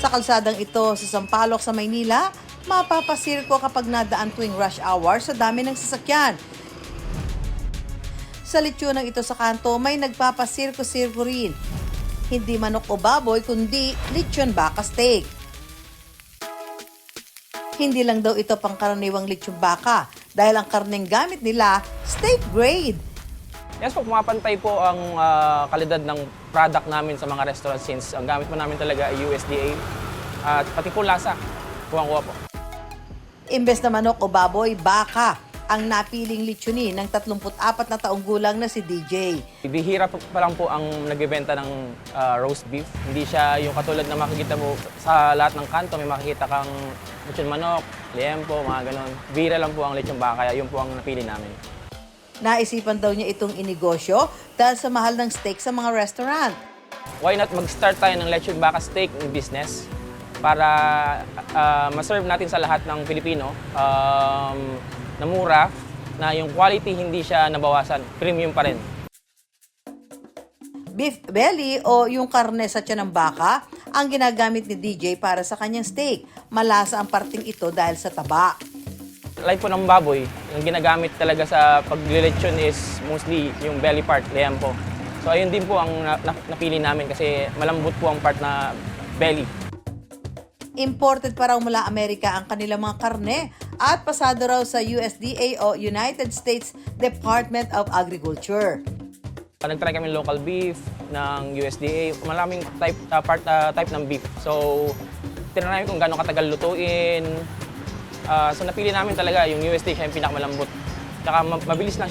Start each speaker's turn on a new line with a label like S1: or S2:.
S1: Sa kalsadang ito sa Sampaloc sa Maynila, mapapasirko kapag nadaan tuwing rush hour sa dami ng sasakyan. Sa lechonang ito sa kanto, may nagpapasirko-sirko rin. Hindi manok o baboy, kundi lechon baka steak. Hindi lang daw ito pangkaraniwang lechon baka dahil ang karneng gamit nila, steak grade.
S2: Yes po, pumapantay po ang kalidad ng product namin sa mga restaurant since ang gamit po namin talaga ay USDA at pati po lasa, kuwang-kuwa po.
S1: Imbes na manok o baboy, baka ang napiling lechonin ng 34 na taong gulang na si DJ.
S2: Bihira pa lang po ang nagbebenta ng roast beef. Hindi siya yung katulad na makikita mo sa lahat ng kanto, may makikita kang lechon manok, liempo, mga ganon. Bihira lang po ang lechon baka, kaya yun po ang napili namin.
S1: Naisipan daw niya itong inegosyo dahil sa mahal ng steak sa mga restaurant.
S2: Why not mag-start tayo ng lechon baka steak business para ma-serve natin sa lahat ng Pilipino na mura, na yung quality hindi siya nabawasan, premium pa rin.
S1: Beef belly o yung karne sa tiyan ng baka ang ginagamit ni DJ para sa kanyang steak. Malasa ang parting ito dahil sa taba.
S2: Like po ng baboy, yung ginagamit talaga sa paglilechon is mostly yung belly part, liempo. So ayun din po ang napili namin kasi malambot po ang part na belly.
S1: Imported pa raw mula Amerika ang kanilang mga karne at pasado raw sa USDA o United States Department of Agriculture.
S2: Nag-try kami local beef ng USDA, maraming type ng beef. So tinry namin kung gaano katagal lutuin. So napili namin talaga yung USDA, siya yung pinakamalambot. Tsaka mabilis lang.